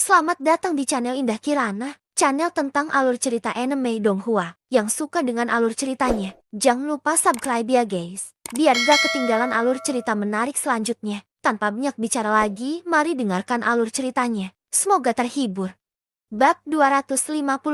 Selamat datang di channel Indah Kirana, channel tentang alur cerita anime Donghua. Yang suka dengan alur ceritanya, jangan lupa subscribe ya guys, biar gak ketinggalan alur cerita menarik selanjutnya. Tanpa banyak bicara lagi, mari dengarkan alur ceritanya. Semoga terhibur. Bab 257.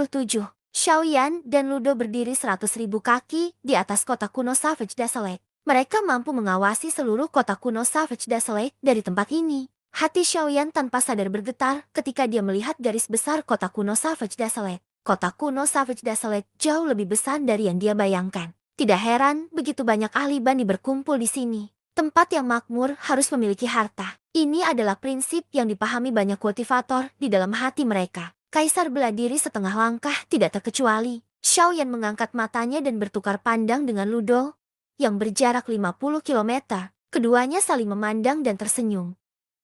Xiaoyan dan Ludo berdiri 100.000 kaki di atas kota kuno Savage Desolate. Mereka mampu mengawasi seluruh kota kuno Savage Desolate dari tempat ini. Hati Xiaoyan tanpa sadar bergetar ketika dia melihat garis besar kota kuno Savage Desolate. Kota kuno Savage Desolate jauh lebih besar dari yang dia bayangkan. Tidak heran begitu banyak ahli bani berkumpul di sini. Tempat yang makmur harus memiliki harta. Ini adalah prinsip yang dipahami banyak kultivator di dalam hati mereka. Kaisar bela diri setengah langkah tidak terkecuali. Xiaoyan mengangkat matanya dan bertukar pandang dengan Ludo yang berjarak 50 kilometer. Keduanya saling memandang dan tersenyum.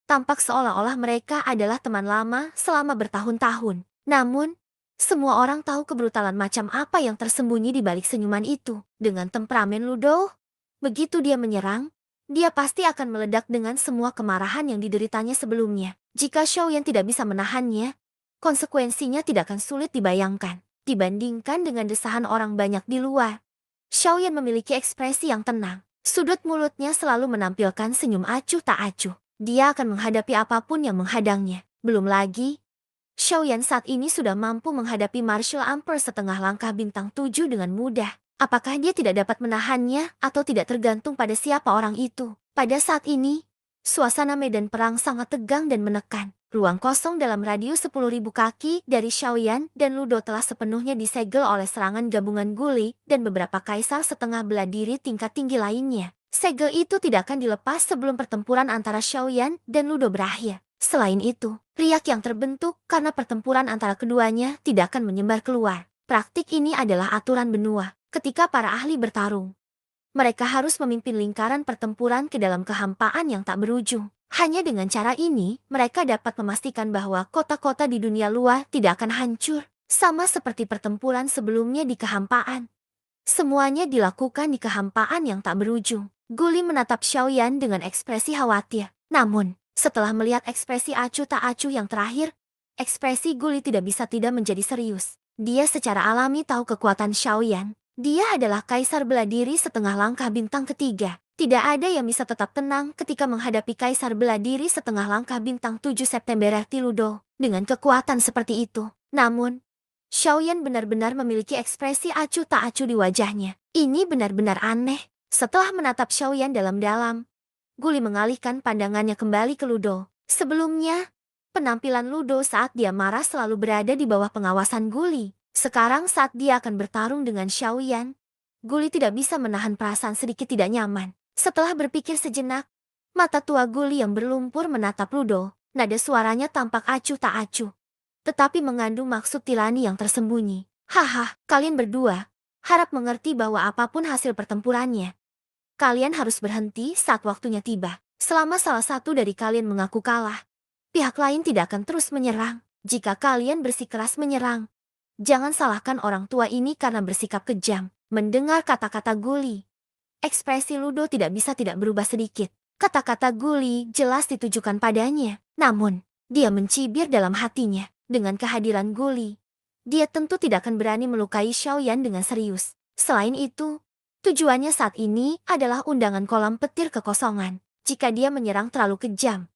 Tampak seolah-olah mereka adalah teman lama selama bertahun-tahun. Namun, semua orang tahu kebrutalan macam apa yang tersembunyi di balik senyuman itu. Dengan temperamen Ludo, begitu dia menyerang, dia pasti akan meledak dengan semua kemarahan yang dideritanya sebelumnya. Jika Xiaoyan tidak bisa menahannya, konsekuensinya tidak akan sulit dibayangkan. Dibandingkan dengan desahan orang banyak di luar, Xiaoyan memiliki ekspresi yang tenang. Sudut mulutnya selalu menampilkan senyum acuh tak acuh. Dia akan menghadapi apapun yang menghadangnya. Belum lagi, Xiaoyan saat ini sudah mampu menghadapi Martial Emperor setengah langkah bintang 7 dengan mudah. Apakah dia tidak dapat menahannya atau tidak tergantung pada siapa orang itu? Pada saat ini, suasana medan perang sangat tegang dan menekan. Ruang kosong dalam radius 10.000 kaki dari Xiaoyan dan Ludo telah sepenuhnya disegel oleh serangan gabungan Guli dan beberapa kaisar setengah bela diri tingkat tinggi lainnya. Segel itu tidak akan dilepas sebelum pertempuran antara Xiaoyan dan Ludo berakhir. Selain itu, riak yang terbentuk karena pertempuran antara keduanya tidak akan menyebar keluar. Praktik ini adalah aturan benua. Ketika para ahli bertarung, mereka harus memimpin lingkaran pertempuran ke dalam kehampaan yang tak berujung. Hanya dengan cara ini, mereka dapat memastikan bahwa kota-kota di dunia luar tidak akan hancur. Sama seperti pertempuran sebelumnya di kehampaan. Semuanya dilakukan di kehampaan yang tak berujung. Guli menatap Xiaoyan dengan ekspresi khawatir. Namun, setelah melihat ekspresi acuh tak acuh yang terakhir, ekspresi Guli tidak bisa tidak menjadi serius. Dia secara alami tahu kekuatan Xiaoyan. Dia adalah kaisar bela diri setengah langkah bintang ketiga. Tidak ada yang bisa tetap tenang ketika menghadapi kaisar bela diri setengah langkah bintang 7 September Ludo. Dengan kekuatan seperti itu. Namun, Xiaoyan benar-benar memiliki ekspresi acuh tak acuh di wajahnya. Ini benar-benar aneh. Setelah menatap Xiaoyan dalam-dalam, Guli mengalihkan pandangannya kembali ke Ludo. Sebelumnya, penampilan Ludo saat dia marah selalu berada di bawah pengawasan Guli. Sekarang saat dia akan bertarung dengan Xiaoyan, Guli tidak bisa menahan perasaan sedikit tidak nyaman. Setelah berpikir sejenak, mata tua Guli yang berlumpur menatap Ludo. Nada suaranya tampak acuh tak acuh, tetapi mengandung maksud tirani yang tersembunyi. Haha, kalian berdua harap mengerti bahwa apapun hasil pertempurannya, kalian harus berhenti saat waktunya tiba. Selama salah satu dari kalian mengaku kalah, pihak lain tidak akan terus menyerang. Jika kalian bersikeras menyerang, jangan salahkan orang tua ini karena bersikap kejam. Mendengar kata-kata Guli, ekspresi Ludo tidak bisa tidak berubah sedikit. Kata-kata Guli jelas ditujukan padanya. Namun, dia mencibir dalam hatinya. Dengan kehadiran Guli, dia tentu tidak akan berani melukai Xiaoyan dengan serius. Selain itu, tujuannya saat ini adalah undangan kolam petir kekosongan. Jika dia menyerang terlalu kejam,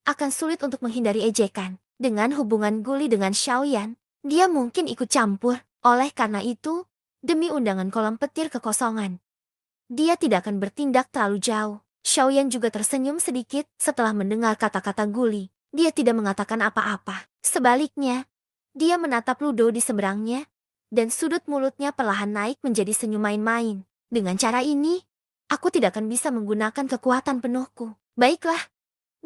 akan sulit untuk menghindari ejekan. Dengan hubungan Guli dengan Xiaoyan, dia mungkin ikut campur. Oleh karena itu, demi undangan kolam petir kekosongan, dia tidak akan bertindak terlalu jauh. Xiaoyan juga tersenyum sedikit setelah mendengar kata-kata Guli. Dia tidak mengatakan apa-apa. Sebaliknya, dia menatap Ludo di seberangnya, dan sudut mulutnya perlahan naik menjadi senyum main-main. Dengan cara ini, aku tidak akan bisa menggunakan kekuatan penuhku. Baiklah,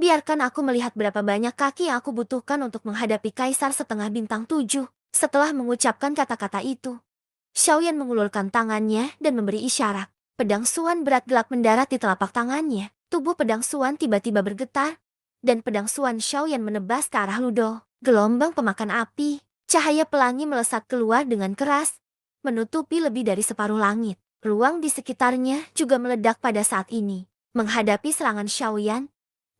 biarkan aku melihat berapa banyak kaki yang aku butuhkan untuk menghadapi kaisar setengah bintang 7. Setelah mengucapkan kata-kata itu, Xiaoyan mengulurkan tangannya dan memberi isyarat. Pedang Suan berat gelap mendarat di telapak tangannya. Tubuh pedang Suan tiba-tiba bergetar, dan pedang Suan Xiaoyan menebas ke arah Ludo. Gelombang pemakan api, cahaya pelangi melesat keluar dengan keras, menutupi lebih dari separuh langit. Ruang di sekitarnya juga meledak pada saat ini. Menghadapi serangan Xiaoyan,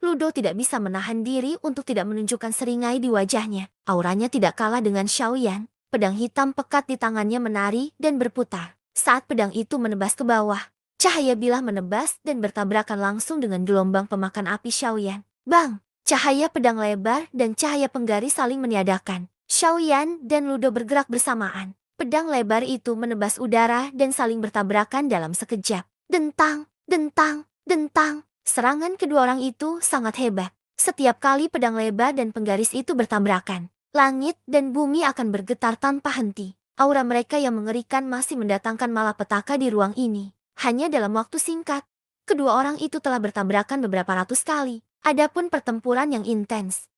Ludo tidak bisa menahan diri untuk tidak menunjukkan seringai di wajahnya. Auranya tidak kalah dengan Xiaoyan. Pedang hitam pekat di tangannya menari dan berputar. Saat pedang itu menebas ke bawah, cahaya bilah menebas dan bertabrakan langsung dengan gelombang pemakan api Xiaoyan. Bang! Cahaya pedang lebar dan cahaya penggaris saling meniadakan. Xiaoyan dan Ludo bergerak bersamaan. Pedang lebar itu menebas udara dan saling bertabrakan dalam sekejap. Dentang, dentang, dentang. Serangan kedua orang itu sangat hebat. Setiap kali pedang lebar dan penggaris itu bertabrakan, langit dan bumi akan bergetar tanpa henti. Aura mereka yang mengerikan masih mendatangkan malapetaka di ruang ini. Hanya dalam waktu singkat, kedua orang itu telah bertabrakan beberapa ratus kali. Adapun pertempuran yang intens,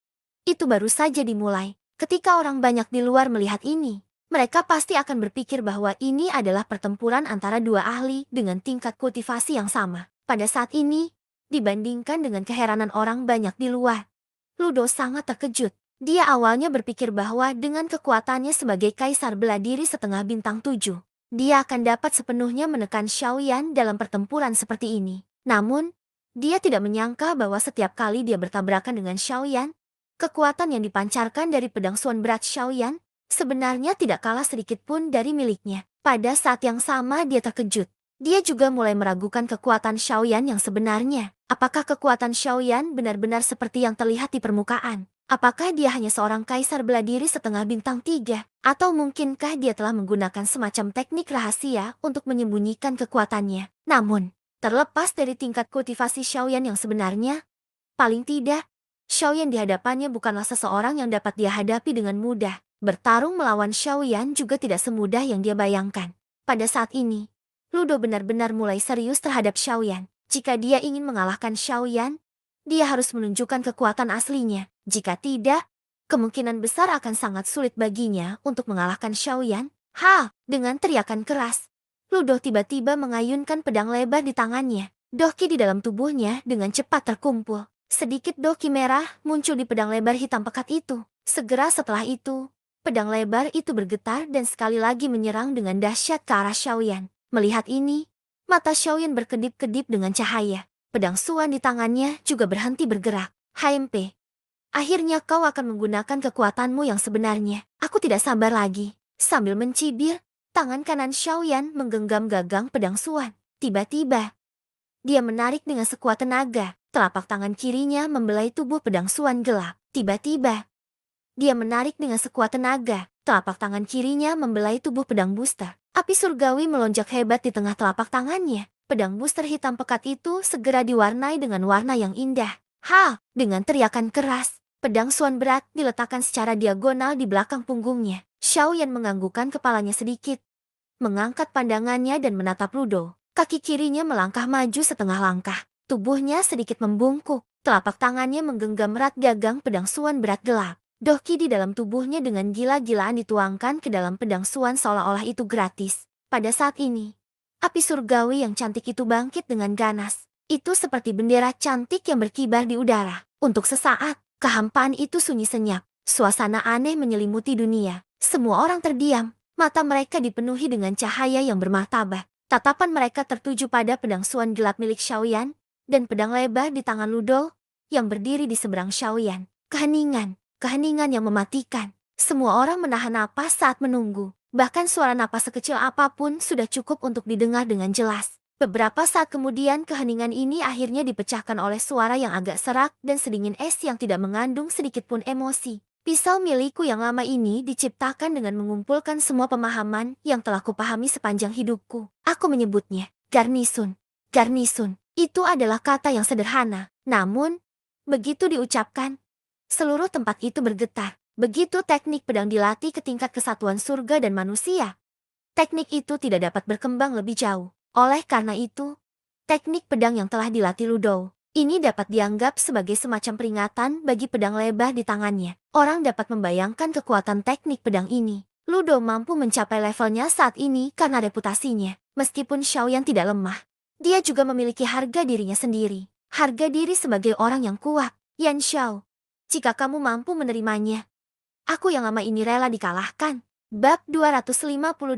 itu baru saja dimulai. Ketika orang banyak di luar melihat ini, mereka pasti akan berpikir bahwa ini adalah pertempuran antara dua ahli dengan tingkat kultivasi yang sama. Pada saat ini, dibandingkan dengan keheranan orang banyak di luar, Ludo sangat terkejut. Dia awalnya berpikir bahwa dengan kekuatannya sebagai kaisar bela diri setengah bintang 7, dia akan dapat sepenuhnya menekan Xiaoyan dalam pertempuran seperti ini. Namun, dia tidak menyangka bahwa setiap kali dia bertabrakan dengan Xiaoyan, kekuatan yang dipancarkan dari pedang suan berat Xiaoyan sebenarnya tidak kalah sedikit pun dari miliknya. Pada saat yang sama dia terkejut. Dia juga mulai meragukan kekuatan Xiaoyan yang sebenarnya. Apakah kekuatan Xiaoyan benar-benar seperti yang terlihat di permukaan? Apakah dia hanya seorang kaisar bela diri setengah bintang 3? Atau mungkinkah dia telah menggunakan semacam teknik rahasia untuk menyembunyikan kekuatannya? Namun, terlepas dari tingkat kultivasi Xiaoyan yang sebenarnya, paling tidak, Xiaoyan di hadapannya bukanlah seseorang yang dapat dia hadapi dengan mudah. Bertarung melawan Xiaoyan juga tidak semudah yang dia bayangkan. Pada saat ini, Ludo benar-benar mulai serius terhadap Xiaoyan. Jika dia ingin mengalahkan Xiaoyan, dia harus menunjukkan kekuatan aslinya. Jika tidak, kemungkinan besar akan sangat sulit baginya untuk mengalahkan Xiaoyan. Dengan teriakan keras, Ludo tiba-tiba mengayunkan pedang lebar di tangannya. Doki di dalam tubuhnya dengan cepat terkumpul. Sedikit doki merah muncul di pedang lebar hitam pekat itu. Segera setelah itu, pedang lebar itu bergetar dan sekali lagi menyerang dengan dahsyat ke arah Xiaoyan. Melihat ini, mata Xiaoyan berkedip-kedip dengan cahaya. Pedang suan di tangannya juga berhenti bergerak. HMP, akhirnya kau akan menggunakan kekuatanmu yang sebenarnya. Aku tidak sabar lagi. Sambil mencibir, tangan kanan Xiaoyan menggenggam gagang pedang suan. Tiba-tiba, dia menarik dengan sekuat tenaga. Telapak tangan kirinya membelai tubuh pedang suan gelap. Tiba-tiba, dia menarik dengan sekuat tenaga. Telapak tangan kirinya membelai tubuh pedang booster. Api surgawi melonjak hebat di tengah telapak tangannya. Pedang booster hitam pekat itu segera diwarnai dengan warna yang indah. Dengan teriakan keras, pedang suan berat diletakkan secara diagonal di belakang punggungnya. Xiaoyan menganggukkan kepalanya sedikit, mengangkat pandangannya dan menatap Ludo. Kaki kirinya melangkah maju setengah langkah. Tubuhnya sedikit membungkuk. Telapak tangannya menggenggam erat gagang pedang suan berat gelap. Doki di dalam tubuhnya dengan gila-gilaan dituangkan ke dalam pedang suan seolah-olah itu gratis. Pada saat ini, api surgawi yang cantik itu bangkit dengan ganas. Itu seperti bendera cantik yang berkibar di udara. Untuk sesaat, kehampaan itu sunyi senyap. Suasana aneh menyelimuti dunia. Semua orang terdiam. Mata mereka dipenuhi dengan cahaya yang bermartabat. Tatapan mereka tertuju pada pedang suan gelap milik Xiaoyan dan pedang lebar di tangan Ludo yang berdiri di seberang Xiaoyan. Keheningan yang mematikan. Semua orang menahan napas saat menunggu. Bahkan suara napas sekecil apapun sudah cukup untuk didengar dengan jelas. Beberapa saat kemudian keheningan ini akhirnya dipecahkan oleh suara yang agak serak dan sedingin es yang tidak mengandung sedikit pun emosi. Pisau milikku yang lama ini diciptakan dengan mengumpulkan semua pemahaman yang telah kupahami sepanjang hidupku. Aku menyebutnya garnisun. Garnisun. Itu adalah kata yang sederhana. Namun, begitu diucapkan, seluruh tempat itu bergetar. Begitu teknik pedang dilatih ke tingkat kesatuan surga dan manusia, teknik itu tidak dapat berkembang lebih jauh. Oleh karena itu, teknik pedang yang telah dilatih Ludo ini dapat dianggap sebagai semacam peringatan bagi pedang lebar di tangannya. Orang dapat membayangkan kekuatan teknik pedang ini. Ludo mampu mencapai levelnya saat ini karena reputasinya. Meskipun Xiaoyan tidak lemah, dia juga memiliki harga dirinya sendiri. Harga diri sebagai orang yang kuat. Yan Xiao, jika kamu mampu menerimanya, aku yang lama ini rela dikalahkan. Bab 258.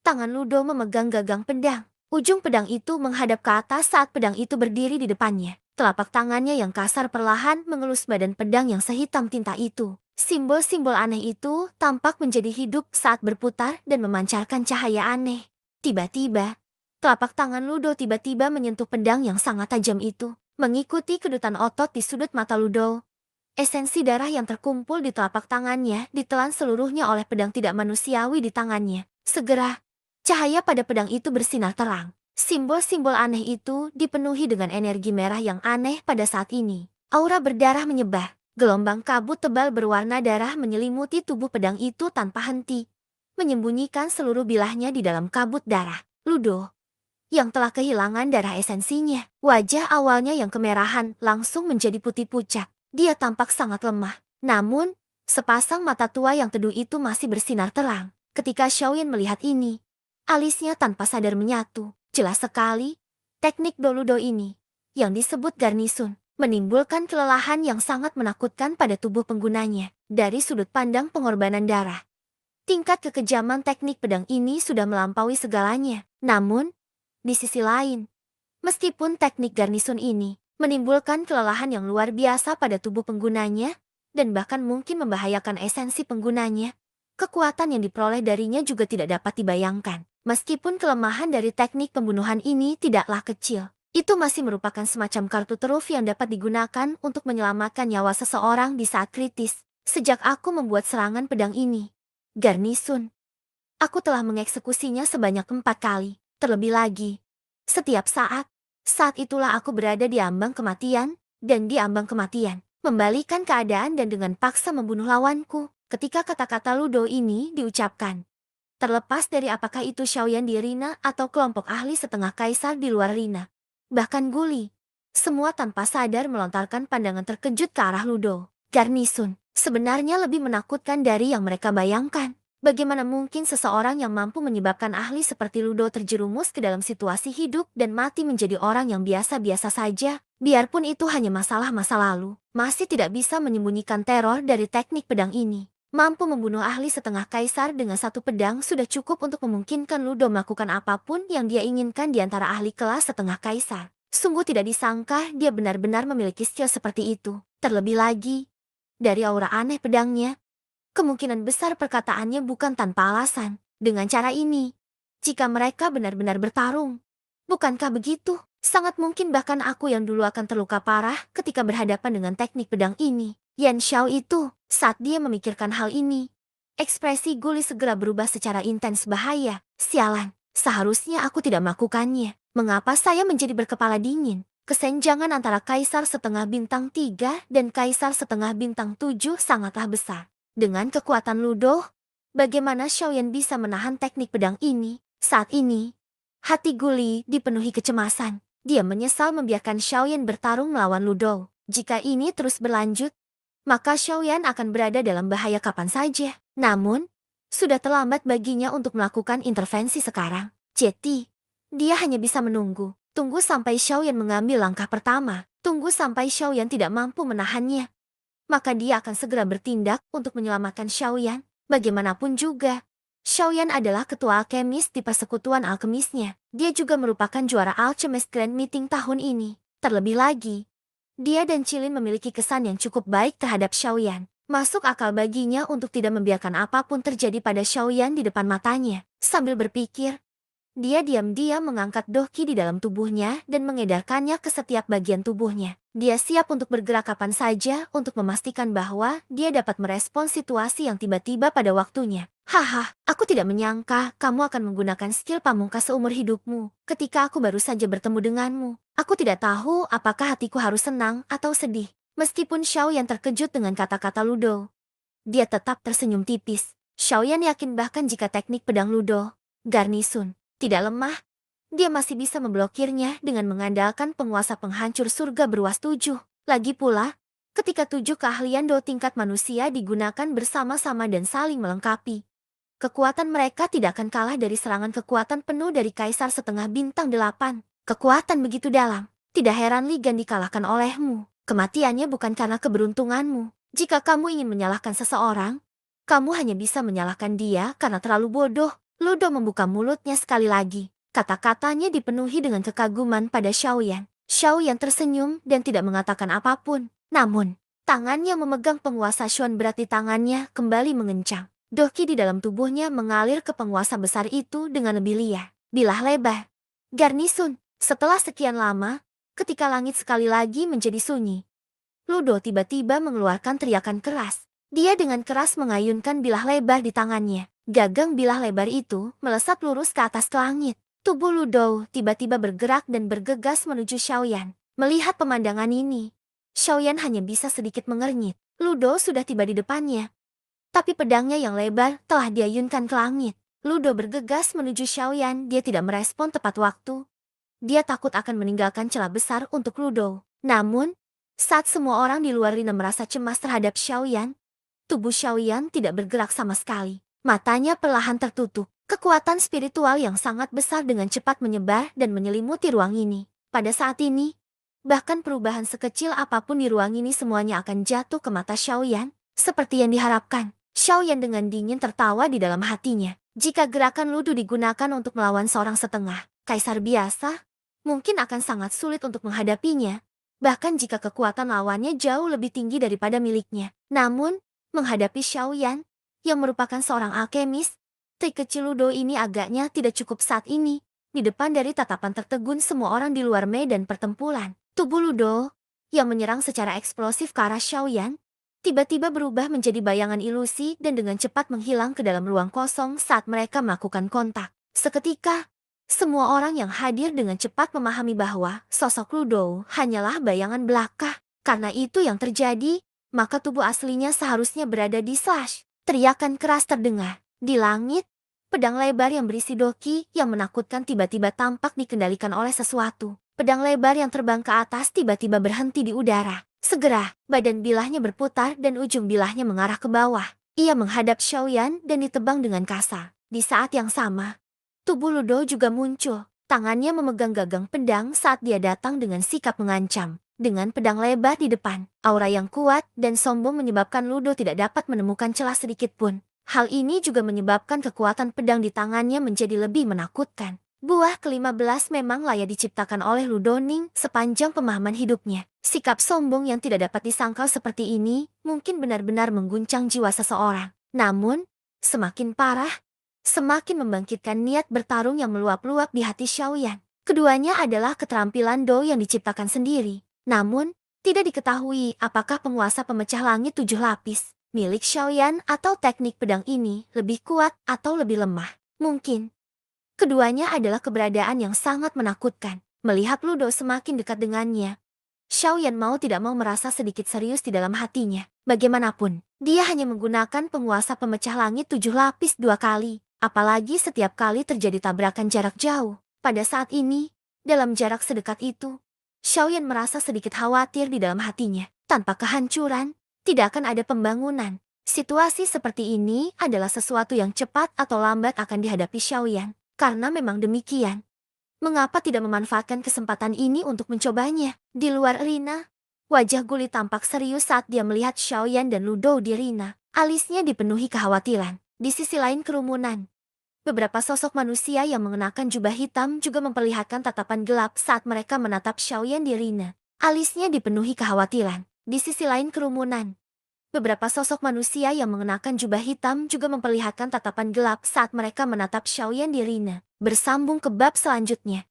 Tangan Ludo memegang gagang pedang. Ujung pedang itu menghadap ke atas saat pedang itu berdiri di depannya. Telapak tangannya yang kasar perlahan mengelus badan pedang yang sehitam tinta itu. Simbol-simbol aneh itu tampak menjadi hidup saat berputar dan memancarkan cahaya aneh. Tiba-tiba, telapak tangan Ludo tiba-tiba menyentuh pedang yang sangat tajam itu. Mengikuti kedutan otot di sudut mata Ludo, esensi darah yang terkumpul di telapak tangannya ditelan seluruhnya oleh pedang tidak manusiawi di tangannya. Segera, cahaya pada pedang itu bersinar terang. Simbol-simbol aneh itu dipenuhi dengan energi merah yang aneh pada saat ini. Aura berdarah menyebar. Gelombang kabut tebal berwarna darah menyelimuti tubuh pedang itu tanpa henti, menyembunyikan seluruh bilahnya di dalam kabut darah. Ludo, yang telah kehilangan darah esensinya. Wajah awalnya yang kemerahan langsung menjadi putih pucat. Dia tampak sangat lemah. Namun, sepasang mata tua yang teduh itu masih bersinar terang. Ketika Xiaoyan melihat ini, alisnya tanpa sadar menyatu. Jelas sekali, teknik Doludo ini, yang disebut garnisun, menimbulkan kelelahan yang sangat menakutkan pada tubuh penggunanya. Dari sudut pandang pengorbanan darah, tingkat kekejaman teknik pedang ini sudah melampaui segalanya. Namun, di sisi lain, meskipun teknik garnisun ini menimbulkan kelelahan yang luar biasa pada tubuh penggunanya, dan bahkan mungkin membahayakan esensi penggunanya, kekuatan yang diperoleh darinya juga tidak dapat dibayangkan. Meskipun kelemahan dari teknik pembunuhan ini tidaklah kecil, itu masih merupakan semacam kartu truf yang dapat digunakan untuk menyelamatkan nyawa seseorang di saat kritis. Sejak aku membuat serangan pedang ini, garnisun, aku telah mengeksekusinya sebanyak 4 kali. Terlebih lagi, setiap saat itulah aku berada di ambang kematian, dan di ambang kematian, membalikan keadaan dan dengan paksa membunuh lawanku. Ketika kata-kata Ludo ini diucapkan, terlepas dari apakah itu Xiaoyan di Rina atau kelompok ahli setengah kaisar di luar Rina, bahkan Guli, semua tanpa sadar melontarkan pandangan terkejut ke arah Ludo. Garnisun sebenarnya lebih menakutkan dari yang mereka bayangkan. Bagaimana mungkin seseorang yang mampu menyebabkan ahli seperti Ludo terjerumus ke dalam situasi hidup dan mati menjadi orang yang biasa-biasa saja? Biarpun itu hanya masalah masa lalu, masih tidak bisa menyembunyikan teror dari teknik pedang ini. Mampu membunuh ahli setengah kaisar dengan satu pedang sudah cukup untuk memungkinkan Ludo melakukan apapun yang dia inginkan di antara ahli kelas setengah kaisar. Sungguh tidak disangka dia benar-benar memiliki skill seperti itu. Terlebih lagi, dari aura aneh pedangnya, kemungkinan besar perkataannya bukan tanpa alasan. Dengan cara ini, jika mereka benar-benar bertarung, bukankah begitu? Sangat mungkin bahkan aku yang dulu akan terluka parah ketika berhadapan dengan teknik pedang ini. Yan Xiao itu, saat dia memikirkan hal ini, ekspresi Guli segera berubah secara intens bahaya. Sialan, seharusnya aku tidak melakukannya. Mengapa saya menjadi berkepala dingin? Kesenjangan antara Kaisar setengah bintang 3 dan Kaisar setengah bintang 7 sangatlah besar. Dengan kekuatan Ludo, bagaimana Xiaoyan bisa menahan teknik pedang ini? Saat ini, hati Guli dipenuhi kecemasan. Dia menyesal membiarkan Xiaoyan bertarung melawan Ludo. Jika ini terus berlanjut, maka Xiaoyan akan berada dalam bahaya kapan saja. Namun, sudah terlambat baginya untuk melakukan intervensi sekarang. Jadi, dia hanya bisa menunggu. Tunggu sampai Xiaoyan mengambil langkah pertama. Tunggu sampai Xiaoyan tidak mampu menahannya. Maka dia akan segera bertindak untuk menyelamatkan Xiaoyan. Bagaimanapun juga, Xiaoyan adalah ketua alkemis di persekutuan alkemisnya. Dia juga merupakan juara Alchemist Grand Meeting tahun ini. Terlebih lagi, dia dan Cilin memiliki kesan yang cukup baik terhadap Xiaoyan. Masuk akal baginya untuk tidak membiarkan apapun terjadi pada Xiaoyan di depan matanya. Sambil berpikir, dia diam-diam mengangkat doki di dalam tubuhnya dan mengedarkannya ke setiap bagian tubuhnya. Dia siap untuk bergerak kapan saja untuk memastikan bahwa dia dapat merespons situasi yang tiba-tiba pada waktunya. Haha, aku tidak menyangka kamu akan menggunakan skill pamungkas seumur hidupmu. Ketika aku baru saja bertemu denganmu, aku tidak tahu apakah hatiku harus senang atau sedih. Meskipun Xiaoyan terkejut dengan kata-kata Ludo, dia tetap tersenyum tipis. Xiaoyan yakin bahkan jika teknik pedang Ludo, garnisun, tidak lemah, dia masih bisa memblokirnya dengan mengandalkan penguasa penghancur surga berwas 7. Lagi pula, ketika 7 keahlian do tingkat manusia digunakan bersama-sama dan saling melengkapi, kekuatan mereka tidak akan kalah dari serangan kekuatan penuh dari Kaisar setengah bintang 8. Kekuatan begitu dalam, tidak heran Ligan dikalahkan olehmu. Kematiannya bukan karena keberuntunganmu. Jika kamu ingin menyalahkan seseorang, kamu hanya bisa menyalahkan dia karena terlalu bodoh. Ludo membuka mulutnya sekali lagi. Kata-katanya dipenuhi dengan kekaguman pada Xiaoyan. Xiaoyan tersenyum dan tidak mengatakan apapun. Namun, tangan yang memegang penguasa Xuan berat di tangannya kembali mengencang. Doki di dalam tubuhnya mengalir ke penguasa besar itu dengan lebih liar. Bilah lebar. Garnisun. Setelah sekian lama, ketika langit sekali lagi menjadi sunyi, Ludo tiba-tiba mengeluarkan teriakan keras. Dia dengan keras mengayunkan bilah lebar di tangannya. Gagang bilah lebar itu melesat lurus ke atas ke langit. Tubuh Ludo tiba-tiba bergerak dan bergegas menuju Xiaoyan. Melihat pemandangan ini, Xiaoyan hanya bisa sedikit mengernyit. Ludo sudah tiba di depannya. Tapi pedangnya yang lebar telah diayunkan ke langit. Ludo bergegas menuju Xiaoyan, dia tidak merespon tepat waktu. Dia takut akan meninggalkan celah besar untuk Ludo. Namun, saat semua orang di luar Rina merasa cemas terhadap Xiaoyan, tubuh Xiaoyan tidak bergerak sama sekali. Matanya perlahan tertutup. Kekuatan spiritual yang sangat besar dengan cepat menyebar dan menyelimuti ruang ini. Pada saat ini, bahkan perubahan sekecil apapun di ruang ini semuanya akan jatuh ke mata Xiaoyan, seperti yang diharapkan. Xiaoyan dengan dingin tertawa di dalam hatinya. Jika gerakan Ludo digunakan untuk melawan seorang setengah kaisar biasa, mungkin akan sangat sulit untuk menghadapinya. Bahkan jika kekuatan lawannya jauh lebih tinggi daripada miliknya. Namun, menghadapi Xiaoyan, yang merupakan seorang alkemis, trik kecil Ludo ini agaknya tidak cukup saat ini. Di depan dari tatapan tertegun semua orang di luar medan pertempuran, tubuh Ludo, yang menyerang secara eksplosif ke arah Xiaoyan, tiba-tiba berubah menjadi bayangan ilusi dan dengan cepat menghilang ke dalam ruang kosong saat mereka melakukan kontak. Seketika, semua orang yang hadir dengan cepat memahami bahwa sosok Ludo hanyalah bayangan belaka. Karena itu yang terjadi, maka tubuh aslinya seharusnya berada di slash. Teriakan keras terdengar. Di langit, pedang lebar yang berisi doki yang menakutkan tiba-tiba tampak dikendalikan oleh sesuatu. Pedang lebar yang terbang ke atas tiba-tiba berhenti di udara. Segera, badan bilahnya berputar dan ujung bilahnya mengarah ke bawah. Ia menghadap Xiaoyan dan ditebang dengan kasar. Di saat yang sama, tubuh Ludo juga muncul. Tangannya memegang gagang pedang saat dia datang dengan sikap mengancam. Dengan pedang lebar di depan, aura yang kuat dan sombong menyebabkan Ludo tidak dapat menemukan celah sedikit pun. Hal ini juga menyebabkan kekuatan pedang di tangannya menjadi lebih menakutkan. Buah ke-15 memang layak diciptakan oleh Ludoning sepanjang pemahaman hidupnya. Sikap sombong yang tidak dapat disangkal seperti ini mungkin benar-benar mengguncang jiwa seseorang. Namun, semakin parah, semakin membangkitkan niat bertarung yang meluap-luap di hati Xiaoyan. Keduanya adalah keterampilan Do yang diciptakan sendiri. Namun, tidak diketahui apakah penguasa pemecah langit 7 lapis milik Xiaoyan atau teknik pedang ini lebih kuat atau lebih lemah. Mungkin keduanya adalah keberadaan yang sangat menakutkan. Melihat Ludo semakin dekat dengannya, Xiaoyan mau tidak mau merasa sedikit serius di dalam hatinya. Bagaimanapun, dia hanya menggunakan penguasa pemecah langit 7 lapis 2 kali. Apalagi setiap kali terjadi tabrakan jarak jauh. Pada saat ini, dalam jarak sedekat itu, Xiaoyan merasa sedikit khawatir di dalam hatinya. Tanpa kehancuran, tidak akan ada pembangunan. Situasi seperti ini adalah sesuatu yang cepat atau lambat akan dihadapi Xiaoyan. Karena memang demikian, mengapa tidak memanfaatkan kesempatan ini untuk mencobanya? Di luar arena, wajah Guli tampak serius saat dia melihat Xiaoyan dan Ludo di arena. Alisnya dipenuhi kekhawatiran. Di sisi lain kerumunan, beberapa sosok manusia yang mengenakan jubah hitam juga memperlihatkan tatapan gelap saat mereka menatap Xiaoyan di arena. Alisnya dipenuhi kekhawatiran. Di sisi lain kerumunan, beberapa sosok manusia yang mengenakan jubah hitam juga memperlihatkan tatapan gelap saat mereka menatap Xiaoyan di arena. Bersambung ke bab selanjutnya.